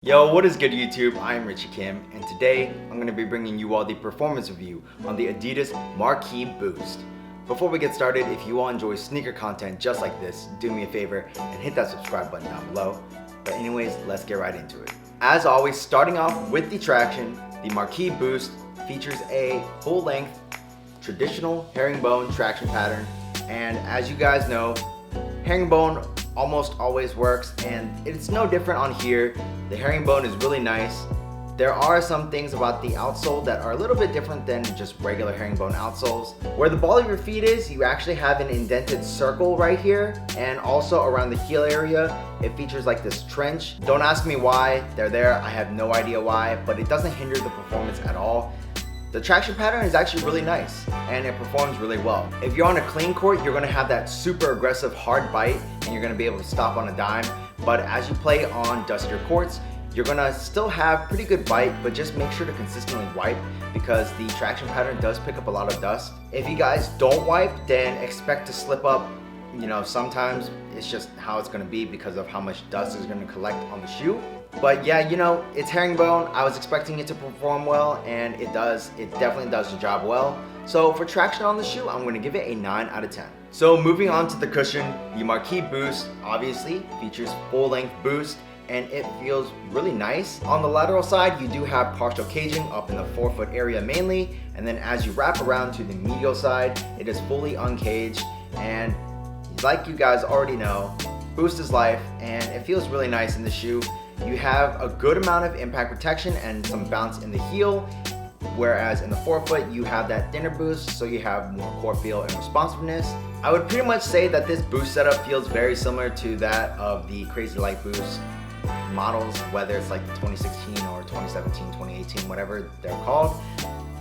Yo, what is good YouTube? I am Richie Kim, and today I'm going to be bringing you all the performance review on the Adidas Marquee Boost. Before we get started, if you all enjoy sneaker content just like this, do me a favor and hit that subscribe button down below. But anyways, let's get right into it. As always, starting off with the traction, the Marquee Boost features a full-length traditional herringbone traction pattern, and as you guys know, herringbone almost always works, and it's no different on here. The herringbone is really nice. There are some things about the outsole that are a little bit different than just regular herringbone outsoles. Where the ball of your feet is, you actually have an indented circle right here, and also around the heel area, it features like this trench. Don't ask me why they're there, I have no idea why, but it doesn't hinder the performance at all. The traction pattern is actually really nice and it performs really well. If you're on a clean court, you're gonna have that super aggressive hard bite and you're gonna be able to stop on a dime. But as you play on dustier courts, you're gonna still have pretty good bite, but just make sure to consistently wipe because the traction pattern does pick up a lot of dust. If you guys don't wipe, then expect to slip up. You know, sometimes it's just how it's gonna be because of how much dust is gonna collect on the shoe. But yeah, you know, it's herringbone. I was expecting it to perform well, and it does. It definitely does the job well. So for traction on the shoe, I'm going to give it a 9 out of 10. So moving on to the cushion, the Marquee Boost obviously features full-length boost, and it feels really nice. On the lateral side, you do have partial caging up in the forefoot area mainly, and then as you wrap around to the medial side, it is fully uncaged, and like you guys already know, boost is life, and it feels really nice in the shoe. You have a good amount of impact protection and some bounce in the heel, whereas in the forefoot you have that thinner boost, so you have more core feel and responsiveness. I would pretty much say that this boost setup feels very similar to that of the Crazy Light Boost models, whether it's like the 2016 or 2017, 2018, whatever they're called.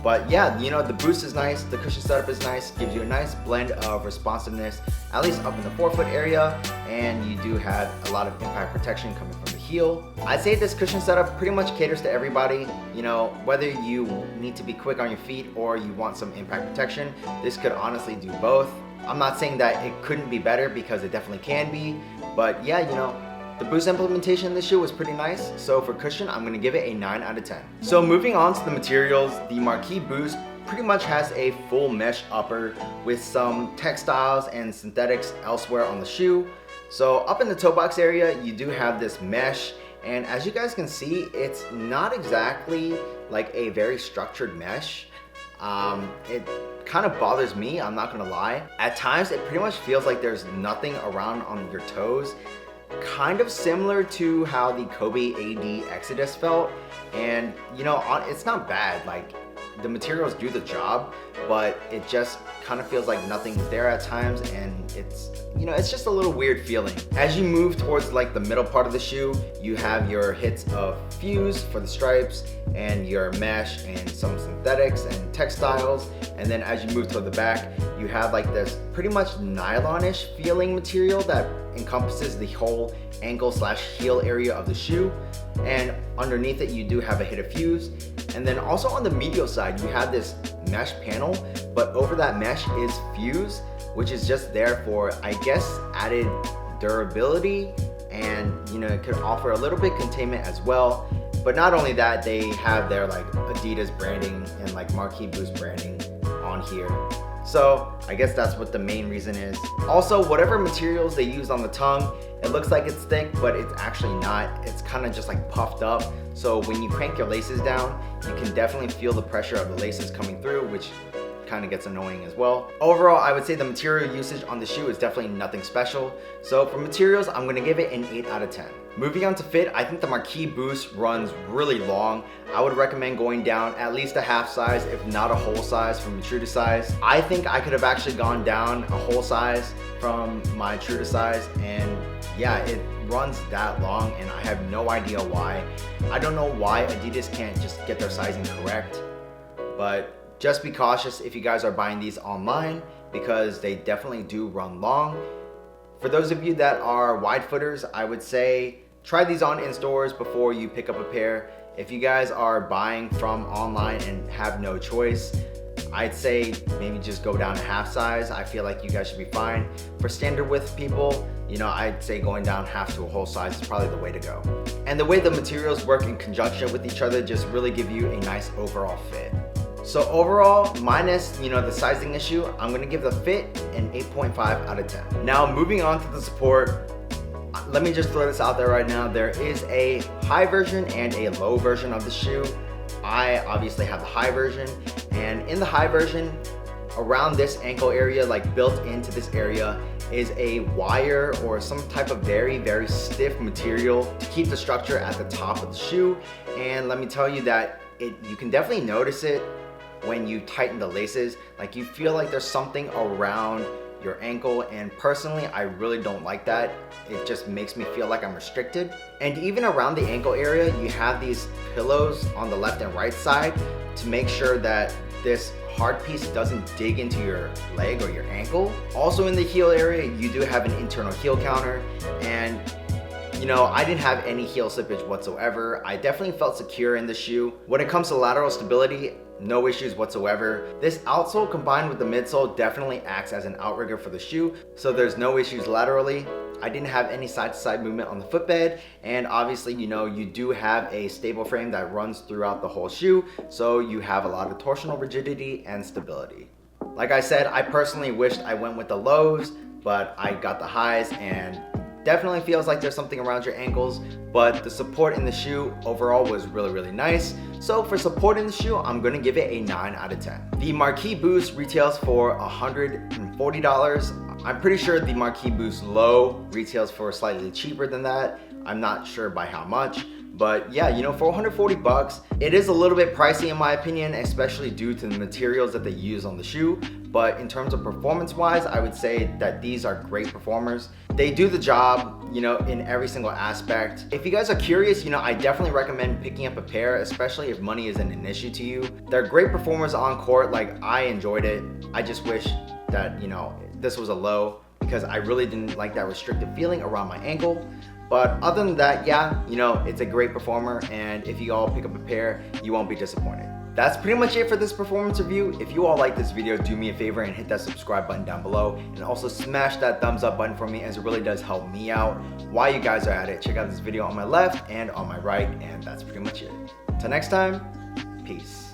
But yeah, you know, the boost is nice, the cushion setup is nice, gives you a nice blend of responsiveness, at least up in the forefoot area, and you do have a lot of impact protection coming from the heel. I'd say this cushion setup pretty much caters to everybody. You know, whether you need to be quick on your feet or you want some impact protection, this could honestly do both. I'm not saying that it couldn't be better because it definitely can be, but yeah, you know, the boost implementation in this shoe was pretty nice, so for cushion, I'm going to give it a 9 out of 10. So moving on to the materials, the Marquee Boost pretty much has a full mesh upper with some textiles and synthetics elsewhere on the shoe. So up in the toe box area, you do have this mesh, and as you guys can see, it's not exactly like a very structured mesh. It kind of bothers me, I'm not going to lie. At times, it pretty much feels like there's nothing around on your toes. Kind of similar to how the Kobe AD Exodus felt, and you know, it's not bad. Like, the materials do the job, but it just kind of feels like nothing's there at times, and it's, you know, it's just a little weird feeling. As you move towards like the middle part of the shoe, you have your hits of fuse for the stripes and your mesh and some synthetics and textiles, and then as you move toward the back, you have like this pretty much nylon-ish feeling material that encompasses the whole ankle/heel area of the shoe, and underneath it you do have a hit of fuse. And then also on the medial side, you have this mesh panel, but over that mesh is fuse, which is just there for, I guess, added durability, and you know, it could offer a little bit containment as well. But not only that, they have their like Adidas branding and like Marquee Boost branding on here. So I guess that's what the main reason is. Also, whatever materials they use on the tongue, it looks like it's thick, but it's actually not. It's kind of just like puffed up. So when you crank your laces down, you can definitely feel the pressure of the laces coming through, which kind of gets annoying as well. Overall, I would say the material usage on the shoe is definitely nothing special. So for materials, I'm going to give it an 8 out of 10. Moving on to fit, I think the Marquee Boost runs really long. I would recommend going down at least a half size, if not a whole size from a true to size. I think I could have actually gone down a whole size from my true to size, and yeah, it runs that long, and I have no idea why. I don't know why Adidas can't just get their sizing correct, but just be cautious if you guys are buying these online because they definitely do run long. For those of you that are wide footers, I would say try these on in stores before you pick up a pair. If you guys are buying from online and have no choice, I'd say maybe just go down a half size. I feel like you guys should be fine. For standard width people, you know, I'd say going down half to a whole size is probably the way to go. and the way the materials work in conjunction with each other just really give you a nice overall fit. So overall, minus the sizing issue, I'm gonna give the fit an 8.5 out of 10. Now moving on to the support, let me just throw this out there right now. There is a high version and a low version of the shoe. I obviously have the high version, and in the high version, around this ankle area, like built into this area, is a wire or some type of very, very stiff material to keep the structure at the top of the shoe. And let me tell you that you can definitely notice it when you tighten the laces. Like you feel like there's something around your ankle, and personally I really don't like that. It just makes me feel like I'm restricted. And even around the ankle area, you have these pillows on the left and right side to make sure that this hard piece doesn't dig into your leg or your ankle. Also in the heel area, you do have an internal heel counter, and I didn't have any heel slippage whatsoever. I definitely felt secure in the shoe. When it comes to lateral stability, no issues whatsoever. This outsole combined with the midsole definitely acts as an outrigger for the shoe, so there's no issues laterally. I didn't have any side-to-side movement on the footbed, and obviously you do have a stable frame that runs throughout the whole shoe, so you have a lot of torsional rigidity and stability. Like I said, I personally wished I went with the lows, but I got the highs, and definitely feels like there's something around your ankles, but the support in the shoe overall was really, really nice. So for support in the shoe, I'm gonna give it a 9 out of 10. The Marquee Boost retails for $140. I'm pretty sure the Marquee Boost Low retails for slightly cheaper than that. I'm not sure by how much, but yeah, for 140 bucks, it is a little bit pricey in my opinion, especially due to the materials that they use on the shoe. But in terms of performance wise, I would say that these are great performers. They do the job, in every single aspect. If you guys are curious, I definitely recommend picking up a pair, especially if money isn't an issue to you. They're great performers on court. Like, I enjoyed it. I just wish that, this was a low, because I really didn't like that restrictive feeling around my ankle. But other than that, yeah, it's a great performer, and if you all pick up a pair, you won't be disappointed. That's pretty much it for this performance review. If you all like this video, do me a favor and hit that subscribe button down below, and also smash that thumbs up button for me, as it really does help me out. While you guys are at it, check out this video on my left and on my right, and that's pretty much it. Till next time, peace.